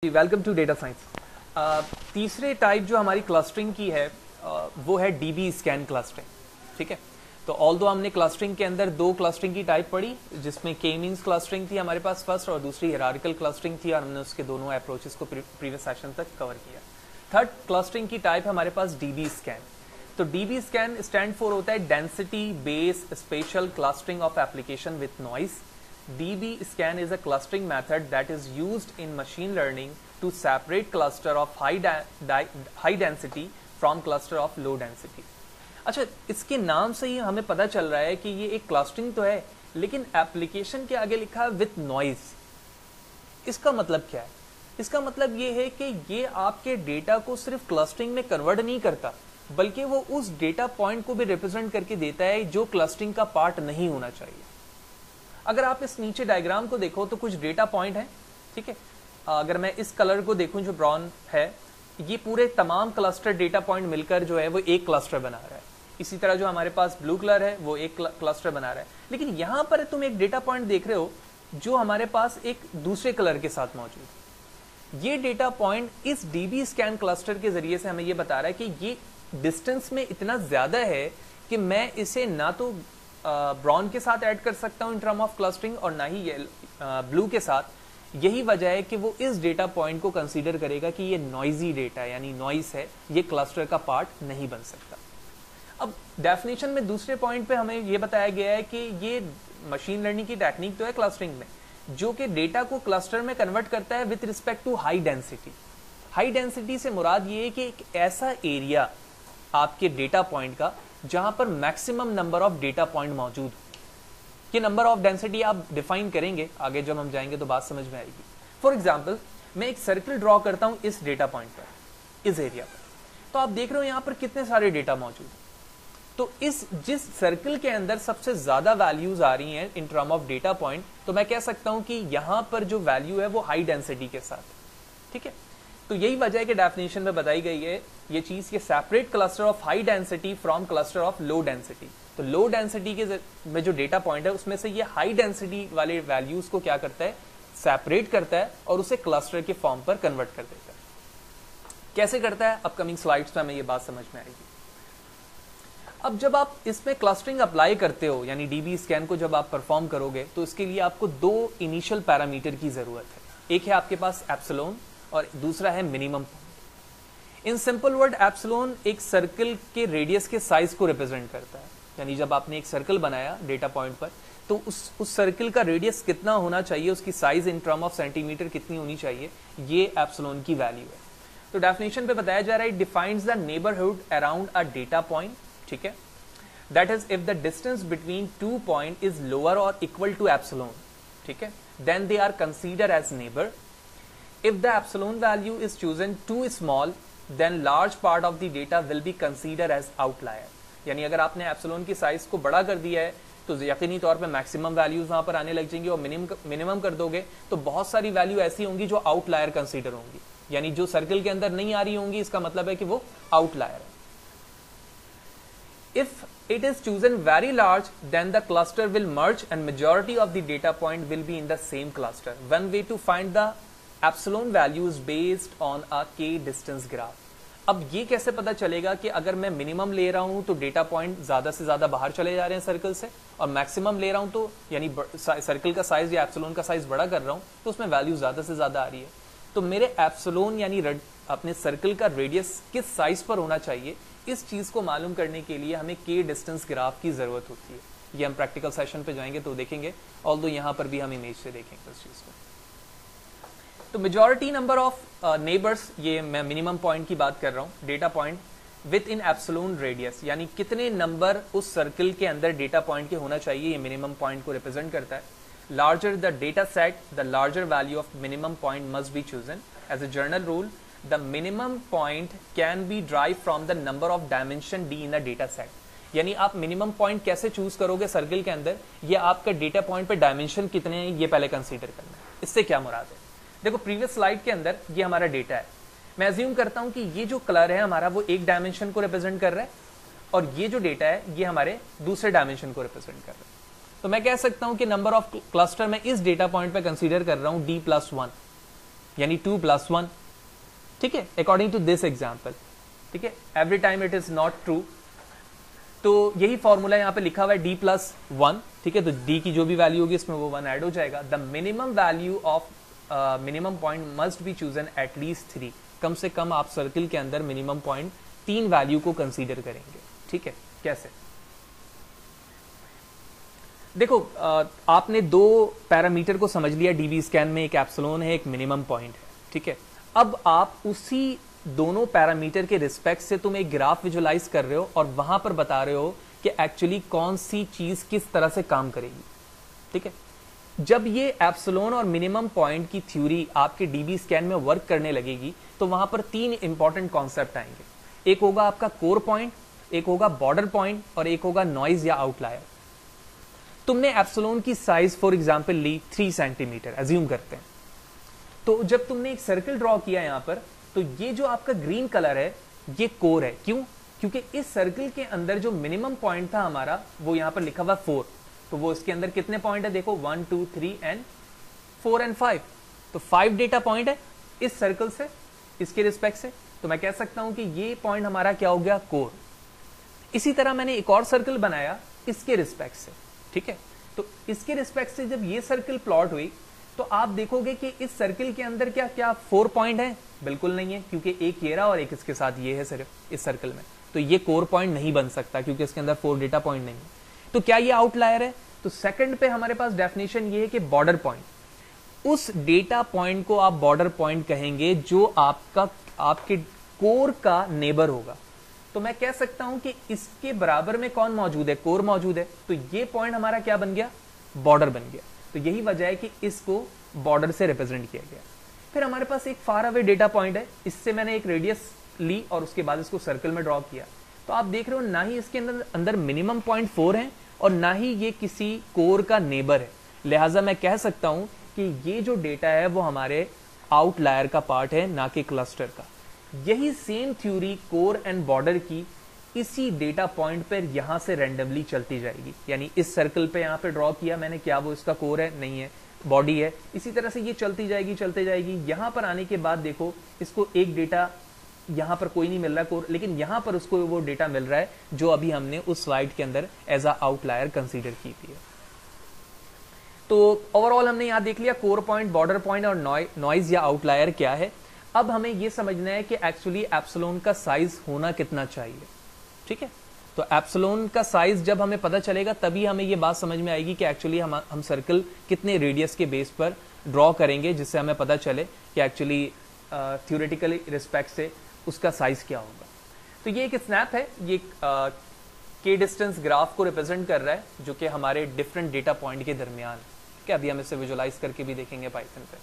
Welcome to data science. तीसरे type जो हमारी क्लस्टरिंग की है वो है डीबी स्कैन क्लस्टरिंग। ठीक है, तो ऑल्दो हमने क्लस्टरिंग के अंदर दो क्लस्टरिंग की टाइप पढ़ी, जिसमें के मींस क्लस्टरिंग थी हमारे पास फर्स्ट और दूसरी हिरार्किकल क्लस्टरिंग थी, और हमने उसके दोनों अप्रोचेस को प्रीवियस सेशन तक कवर किया। थर्ड क्लस्टरिंग की टाइप हमारे पास डीबी स्कैन। तो डीबी स्कैन स्टैंड फॉर होता है density base special clustering of application with noise. DB scan is a clustering method that is used in machine learning to separate cluster of high density from cluster of low density. अच्छा, इसके नाम से ही हमें पता चल रहा है कि ये एक क्लस्टरिंग तो है, लेकिन एप्लीकेशन के आगे लिखा है विथ नॉइज। इसका मतलब क्या है? इसका मतलब ये है कि ये आपके डेटा को सिर्फ क्लस्टरिंग में कन्वर्ट नहीं करता, बल्कि वो उस डेटा पॉइंट को भी रिप्रेजेंट करके देता है जो क्लस्टरिंग का पार्ट नहीं होना चाहिए। अगर आप इस नीचे डायग्राम को देखो तो कुछ डेटा पॉइंट है। ठीक है, अगर मैं इस कलर को देखूं जो ब्राउन है, ये पूरे तमाम क्लस्टर डेटा पॉइंट मिलकर जो है वो एक क्लस्टर बना रहा है। इसी तरह जो हमारे पास ब्लू कलर है वो एक क्लस्टर बना रहा है। लेकिन यहां पर तुम एक डेटा पॉइंट देख रहे हो जो हमारे पास एक दूसरे कलर के साथ मौजूद है। ये डेटा पॉइंट इस डीबी स्कैन क्लस्टर के जरिए से हमें ये बता रहा है कि ये डिस्टेंस में इतना ज्यादा है कि मैं इसे ना तो ब्राउन के साथ ऐड कर सकता हूं इन टर्म ऑफ क्लस्टरिंग और ना ही ब्लू के साथ। यही वजह है कि वो इस डेटा पॉइंट को कंसीडर करेगा कि ये नॉइजी डेटा यानी नॉइस है, ये क्लस्टर का पार्ट नहीं बन सकता। अब डेफिनेशन में दूसरे पॉइंट पे हमें ये बताया गया है कि ये मशीन लर्निंग की टेक्निक तो है क्लस्टरिंग में, जो कि डेटा को क्लस्टर में कन्वर्ट करता है with respect to high density. High density से मुराद ये है कि एक ऐसा एरिया आपके डेटा पॉइंट का जहां पर maximum number of data point मौजूद हो। ये नंबर ऑफ डेंसिटी आप डिफाइन करेंगे आगे जब हम जाएंगे तो बात समझ में आएगी। फॉर एग्जांपल, मैं एक सर्कल ड्रॉ करता हूं इस डेटा पॉइंट पर, इस एरिया पर, तो आप देख रहे हो यहां पर कितने सारे डेटा मौजूद हैं। तो जिस सर्कल के अंदर सबसे ज्यादा वैल्यूज आ रही हैं in term of data point, तो मैं कह सकता हूं कि यहां पर जो वैल्यू है वो हाई डेंसिटी के साथ। ठीक है, तो यही वजह है कि डेफिनेशन में बताई गई है ये चीज कि separate cluster of high density from cluster of low density. तो लो डेंसिटी के में जो डेटा पॉइंट है उसमें से ये हाई डेंसिटी वाले वैल्यूज को क्या करता है, सेपरेट करता है और उसे क्लस्टर के फॉर्म पर कन्वर्ट कर देता है। कैसे करता है, अपकमिंग स्लाइड्स में हमें ये बात समझ में आएगी। अब जब आप इसमें क्लस्टरिंग अप्लाई करते हो, यानी डीबी स्कैन को जब आप परफॉर्म करोगे, तो इसके लिए आपको दो इनिशियल पैरामीटर की जरूरत है। एक है आपके पास एप्सिलॉन और दूसरा है minimum point. In simple word, epsilon एक सर्कल के रेडियस के साइज को रिप्रेजेंट करता है। यानी जब आपने एक सर्कल बनाया डेटा पॉइंट पर, तो उस सर्कल का रेडियस कितना होना चाहिए, उसकी size in term of centimetre कितनी होनी चाहिए, ये एप्सिलॉन की वैल्यू है। तो डेफिनेशन पे बताया जा रहा है, it defines the neighbourhood around a data point. ठीक है, that is if the distance between two point is lower और इक्वल टू एप्सिलॉन, ठीक है, then they are consider as neighbour. If the epsilon value is chosen too small, then large part of the data will be considered as outlier. यानी अगर आपने epsilon की size को बड़ा कर दिया है तो यकीनी तौर पे मैक्सिमम वैल्यूज वहां पर आने लग जाएंगी, और मिनिमम कर दोगे तो बहुत सारी वैल्यू ऐसी होंगी जो आउटलायर कंसीडर होंगी, यानी जो सर्कल के अंदर नहीं आ रही होंगी, इसका मतलब है कि वो आउटलायर है। If it is chosen very large, then the cluster will merge and majority of the data point will be in the same cluster. One way to find the epsilon value is based on a k distance graph. अब ये कैसे पता चलेगा कि अगर मैं minimum ले रहा हूं तो डेटा पॉइंट ज्यादा से ज्यादा बाहर चले जा रहे हैं सर्कल से, और मैक्सिमम ले रहा हूं तो यानी सर्कल का साइज या एप्सिलॉन का साइज बड़ा कर रहा हूं तो उसमें वैल्यू ज्यादा से ज्यादा आ रही है। तो मेरे एप्सिलॉन यानी अपने सर्कल का रेडियस किस साइज पर होना चाहिए, इस चीज को मालूम करने के लिए हमें के डिस्टेंस ग्राफ की जरूरत होती है। ये हम प्रैक्टिकल सेशन पे जाएंगे तो देखेंगे, ऑल्दो यहां पर भी हम इमेज से देखेंगे उस चीज को। तो मेजॉरिटी नंबर ऑफ नेबर्स, ये मैं मिनिमम पॉइंट की बात कर रहा हूं, data point with in epsilon radius, यानी कितने नंबर उस सर्कल के अंदर डेटा पॉइंट के होना चाहिए, ये मिनिमम पॉइंट को रिप्रेजेंट करता है। Larger the data set, the larger value of minimum point must be chosen. As a general rule, the minimum point can be derived from the number of dimension d in the data set. यानी आप minimum point कैसे choose करोगे circle के अंदर, ये आपका data point पे dimension कितने हैं ये पहले कंसीडर करना है। इससे क्या मुराद है, देखो प्रीवियस स्लाइड के अंदर ये हमारा डेटा है, मैं अज्यूम करता हूं कि ये जो कलर है हमारा वो एक डायमेंशन को रिप्रेजेंट कर रहा है, और ये जो डेटा है ये हमारे दूसरे डायमेंशन को रिप्रेजेंट कर रहा है। तो मैं कह सकता हूं कि नंबर ऑफ क्लस्टर में इस डेटा पॉइंट पे कंसीडर कर रहा हूं d+1। यानी 2 + 1, ठीक है, अकॉर्डिंग टू दिस एग्जाम्पल, ठीक है, every time it is not true. तो यही फॉर्मूला यहाँ पे लिखा हुआ है d+1, ठीक है, तो d की जो भी वैल्यू होगी इसमें वो 1 ऐड हो जाएगा। The minimum value of minimum point must be chosen at least 3, कम से कम आप सर्किल के अंदर मिनिमम पॉइंट 3 वैल्यू को कंसीडर करेंगे, ठीक है। कैसे? देखो आपने 2 पैरामीटर को समझ लिया डीबी स्कैन में, एक एप्सिलॉन है, एक मिनिमम पॉइंट है, ठीक है। अब आप उसी दोनों पैरामीटर के रिस्पेक्ट से तुम एक ग्राफ विजुलाइज कर रहे हो और वहां पर बता रहे हो कि एक्चुअली कौन सी चीज किस तरह से काम करेगी, ठीक है। जब ये एप्सिलॉन और मिनिमम पॉइंट की थ्योरी आपके डीबी स्कैन में वर्क करने लगेगी तो वहां पर 3 इंपॉर्टेंट कॉन्सेप्ट आएंगे। एक होगा आपका कोर पॉइंट, एक होगा बॉर्डर पॉइंट और एक होगा नॉइज या आउटलायर। तुमने एप्सिलॉन की साइज फॉर एग्जांपल ली 3 सेंटीमीटर, अज्यूम करते हैं। तो जब तुमने एक सर्कल ड्रॉ किया यहां पर, तो ये जो आपका ग्रीन कलर है ये कोर है। क्यों? क्योंकि इस सर्कल के अंदर जो मिनिमम पॉइंट था हमारा वो यहां पर लिखा हुआ 4, तो वो इसके अंदर कितने पॉइंट है देखो 1 2 3 एंड 4 एंड 5, तो 5 डेटा पॉइंट है इस सर्कल से, इसके रिस्पेक्ट से। तो मैं कह सकता हूं कि ये पॉइंट हमारा क्या हो गया, कोर। इसी तरह मैंने एक और सर्कल बनाया इसके रिस्पेक्ट से, ठीक है। तो इसके रिस्पेक्ट से जब ये सर्कल प्लॉट हुई तो आप देखोगे कि इस सर्कल के अंदर क्या क्या 4 पॉइंट है? बिल्कुल नहीं है, क्योंकि एक ये रहा और एक इसके साथ ये है सिर्फ इस सर्कल में, तो ये कोर पॉइंट नहीं बन सकता क्योंकि इसके अंदर 4 डेटा पॉइंट नहीं है। तो क्या ये आउटलायर है? तो सेकंड पे हमारे पास डेफिनेशन ये है कि बॉर्डर पॉइंट। उस डेटा पॉइंट को आप बॉर्डर पॉइंट कहेंगे जो आपके कोर का नेबर होगा। तो मैं कह सकता हूं कि इसके बराबर में कौन मौजूद है, कोर मौजूद है, तो ये पॉइंट हमारा क्या बन गया, बॉर्डर बन गया। तो यही वजह है कि इसको बॉर्डर से रिप्रेजेंट किया गया। फिर हमारे पास एक फार अवे डेटा पॉइंट है, इससे मैंने एक रेडियस ली और उसके बाद इसको सर्कल में ड्रॉ किया। तो आप देख रहे हो ना ही इसके अंदर मिनिमम पॉइंट 4 है और ना ही ये किसी कोर का नेबर है। लिहाजा मैं कह सकता हूं कि ये जो डेटा है वो हमारे आउटलायर का पार्ट है, ना कि क्लस्टर का। यही same theory core and border की इसी डेटा पॉइंट पर यहां से रैंडमली चलती जाएगी। यानी इस सर्कल पे यहां पे ड्रॉ किया मैंने, क्या वो इसका कोर है? नहीं है, बॉडी है। इसी तरह से ये चलती जाएगी। यहां पर आने के बाद देखो इसको एक डेटा यहां पर कोई नहीं मिल रहा कोर, लेकिन यहां पर उसको वो डेटा मिल रहा है जो अभी हमने उस स्लाइड के अंदर एज अ आउटलायर कंसीडर की थी। तो ओवरऑल हमने यहां देख लिया कोर पॉइंट, बॉर्डर पॉइंट और नॉइज या आउटलायर क्या है। अब हमें यह समझना है कि एक्चुअली एप्सिलॉन का साइज होना कितना चाहिए, ठीक है। तो एप्सिलॉन का साइज जब हमें पता चलेगा तभी हमें यह बात समझ में आएगी कि एक्चुअली हम सर्कल कितने रेडियस के बेस पर ड्रॉ करेंगे, जिससे हमें पता चले कि एक्चुअली थ्योरेटिकली रिस्पेक्ट से उसका साइज क्या होगा। तो ये एक स्नैप है, ये के डिस्टेंस ग्राफ को रिप्रेजेंट कर रहा है जो कि हमारे डिफरेंट डेटा पॉइंट के दरमियान, ठीक है। अभी हम इसे विजुलाइज करके भी देखेंगे पाइथन पे।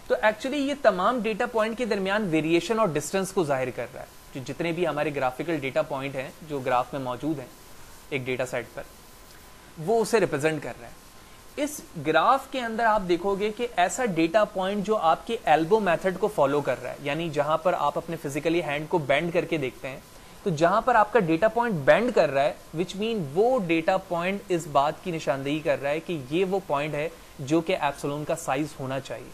तो एक्चुअली ये तमाम डेटा पॉइंट के दरमियान वेरिएशन और डिस्टेंस को जाहिर कर रहा है। जो जितने भी हमारे ग्राफिकल डेटा पॉइंट हैं जो ग्राफ में मौजूद हैं एक डेटा सेट पर, वो उसे रिप्रेजेंट कर रहा है। इस ग्राफ के अंदर आप देखोगे कि ऐसा डेटा पॉइंट जो आपके एल्बो मेथड को फॉलो कर रहा है, यानी जहां पर आप अपने फिजिकली हैंड को बेंड करके देखते हैं, तो जहां पर आपका डेटा पॉइंट बेंड कर रहा है, विच मीन वो डेटा पॉइंट इस बात की निशानदेही कर रहा है कि ये वो पॉइंट है जो कि एप्सिलॉन का साइज होना चाहिए।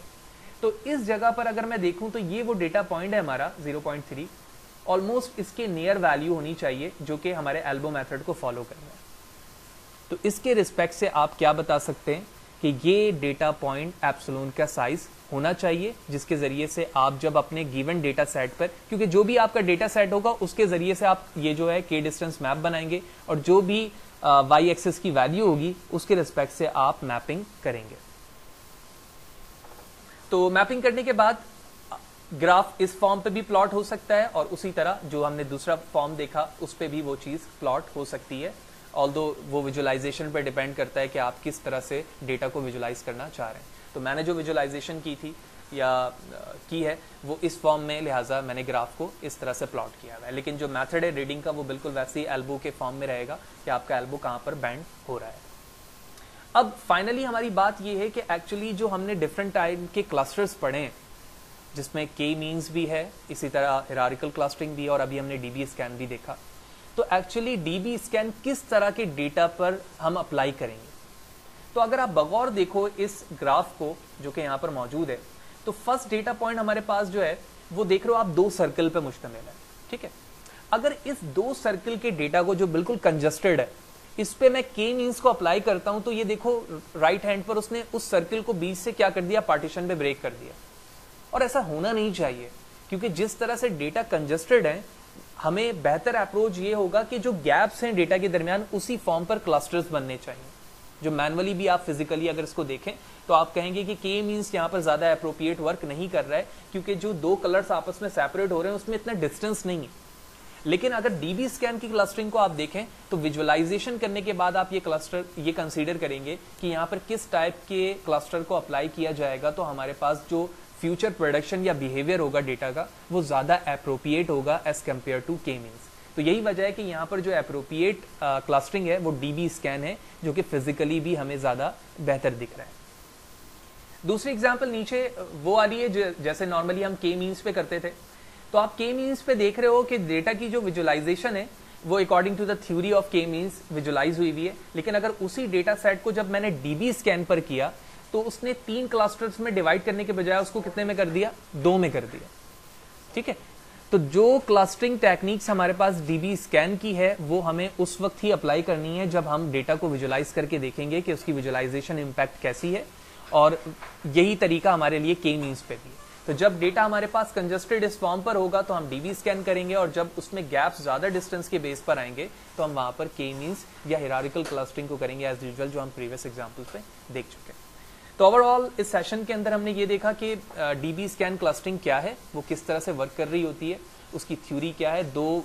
तो इस जगह पर अगर मैं देखूं तो ये वो डेटा पॉइंट है हमारा 0.3, ऑलमोस्ट इसके नियर वैल्यू होनी चाहिए जो कि हमारे एल्बो मेथड को फॉलो कर रहा है। तो इसके रिस्पेक्ट से आप क्या बता सकते हैं कि ये डेटा पॉइंट एप्सिलॉन का साइज होना चाहिए, जिसके जरिए से आप जब अपने गिवन डेटा सेट पर, क्योंकि जो भी आपका डेटा सेट होगा उसके जरिए से आप ये जो है के डिस्टेंस मैप बनाएंगे और जो भी वाई एक्सिस की वैल्यू होगी उसके रिस्पेक्ट से आप मैपिंग करेंगे। तो मैपिंग करने के बाद ग्राफ इस फॉर्म पे भी प्लॉट हो सकता है और उसी तरह जो हमने दूसरा फॉर्म देखा उस पे भी वो चीज प्लॉट हो सकती है, ऑल्दो वो विजुअलाइजेशन पे डिपेंड करता है कि आप किस तरह से डेटा को विजुअलाइज करना चाह रहे हैं। तो मैंने जो विजुअलाइजेशन की थी या की है वो इस फॉर्म में, लिहाजा मैंने ग्राफ को इस तरह से प्लॉट किया हुआ है। लेकिन जो मेथड है रीडिंग का वो बिल्कुल वैसे ही एल्बो के फॉर्म में रहेगा कि आपका एल्बो कहाँ पर बैंड हो रहा है। अब फाइनली हमारी बात ये है कि एक्चुअली जो हमने डिफरेंट टाइप के क्लस्टर्स पढ़े हैं, जिसमें के मीन्स भी है, इसी तरह हिरारिकल क्लस्टरिंग भी, और अभी हमने डीबी स्कैन भी देखा। तो एक्चुअली डीबी स्कैन किस तरह के डेटा पर हम अप्लाई करेंगे। तो अगर आप बगौर देखो इस ग्राफ को जो कि यहाँ पर मौजूद है, तो फर्स्ट डेटा पॉइंट हमारे पास जो है वो देख रहे हो आप 2 सर्कल पे मुश्तमिल है, ठीक है। अगर इस 2 सर्कल के डेटा को जो बिल्कुल कंजस्टेड है इस पे मैं के मींस को अप्लाई करता हूं तो ये देखो राइट हैंड पर उसने उस सर्कल को बीच से क्या कर दिया, पार्टीशन पे ब्रेक कर दिया। और ऐसा होना नहीं चाहिए, क्योंकि जिस तरह से डेटा कंजस्टेड है हमें बेहतर अप्रोच ये होगा कि जो गैप्स हैं डेटा के दरमियान उसी फॉर्म पर क्लस्टर्स बनने चाहिए। जो मैनुअली भी आप फिजिकली अगर इसको देखें तो आप कहेंगे कि के मींस यहाँ पर ज्यादा अप्रोप्रिएट वर्क नहीं कर रहा है, क्योंकि जो 2 कलर्स आपस में सेपरेट हो रहे हैं उसमें इतना डिस्टेंस नहीं है। लेकिन अगर डीबी स्कैन की क्लस्टरिंग को आप देखें तो विजुअलाइजेशन करने के बाद आप ये कंसीडर करेंगे कि यहाँ पर किस टाइप के क्लस्टर को अप्लाई किया जाएगा, तो हमारे पास जो फ्यूचर प्रोडक्शन या बिहेवियर होगा डेटा का वो ज्यादा अप्रोप्रिएट होगा as compare to K means. तो यही वजह है कि यहाँ पर जो अप्रोप्रिएट क्लस्टरिंग है वो डीबी स्कैन है, जो कि फिजिकली भी हमें ज्यादा बेहतर दिख रहा है। दूसरी एग्जांपल नीचे वो आ रही है जैसे नॉर्मली हम के मींस पे करते थे, तो आप के मींस पे देख रहे हो कि डेटा की जो विजुअलाइजेशन है वो according to the theory of K means visualise हुई हुई है। लेकिन अगर उसी डेटा सेट को जब मैंने डीबी स्कैन पर किया तो उसने 3 क्लस्टर्स में डिवाइड करने के बजाय उसको कितने में कर दिया, 2 में कर दिया, ठीक है। तो जो क्लस्टरिंग टेक्निक्स हमारे पास डीबी स्कैन की है वो हमें उस वक्त ही अप्लाई करनी है जब हम डेटा को विजुअलाइज करके देखेंगे कि उसकी विजुअलाइजेशन इंपैक्ट कैसी है, और यही तरीका हमारे लिए के मींस पे भी है। तो जब डेटा हमारे पास कंजस्टेड इस फॉर्म पर होगा तो हम डीबी स्कैन करेंगे, और जब उसमें गैप्स ज्यादा डिस्टेंस के बेस पर आएंगे तो हम वहां पर के मींस या हिरारिकल क्लस्टरिंग को करेंगे एज यूजुअल, जो हम प्रीवियस एग्जांपल्स पे देख चुके हैं। तो ओवरऑल इस सेशन के अंदर हमने ये देखा कि डीबी स्कैन क्लस्टरिंग क्या है, वो किस तरह से वर्क कर रही होती है, उसकी थ्योरी क्या है, 2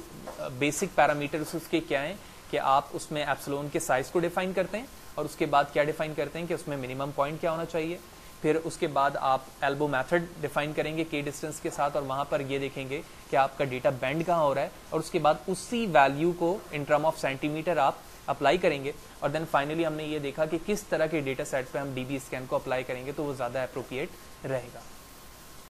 बेसिक पैरामीटर्स उसके क्या हैं कि आप उसमें एप्सिलॉन के साइज को डिफाइन करते हैं, और उसके बाद क्या डिफाइन करते हैं कि उसमें मिनिमम पॉइंट क्या होना चाहिए। फिर उसके बाद आप एल्बो मेथड डिफाइन करेंगे के डिस्टेंस के साथ, और वहां पर ये देखेंगे कि आपका डेटा बेंड कहाँ हो रहा है, और उसके बाद उसी वैल्यू को इन टर्म ऑफ सेंटीमीटर आप अप्लाई करेंगे। और देन फाइनली हमने ये देखा कि किस तरह के डेटा सेट पे हम डीबी स्कैन को अप्लाई करेंगे तो वो ज्यादा अप्रोप्रिएट रहेगा।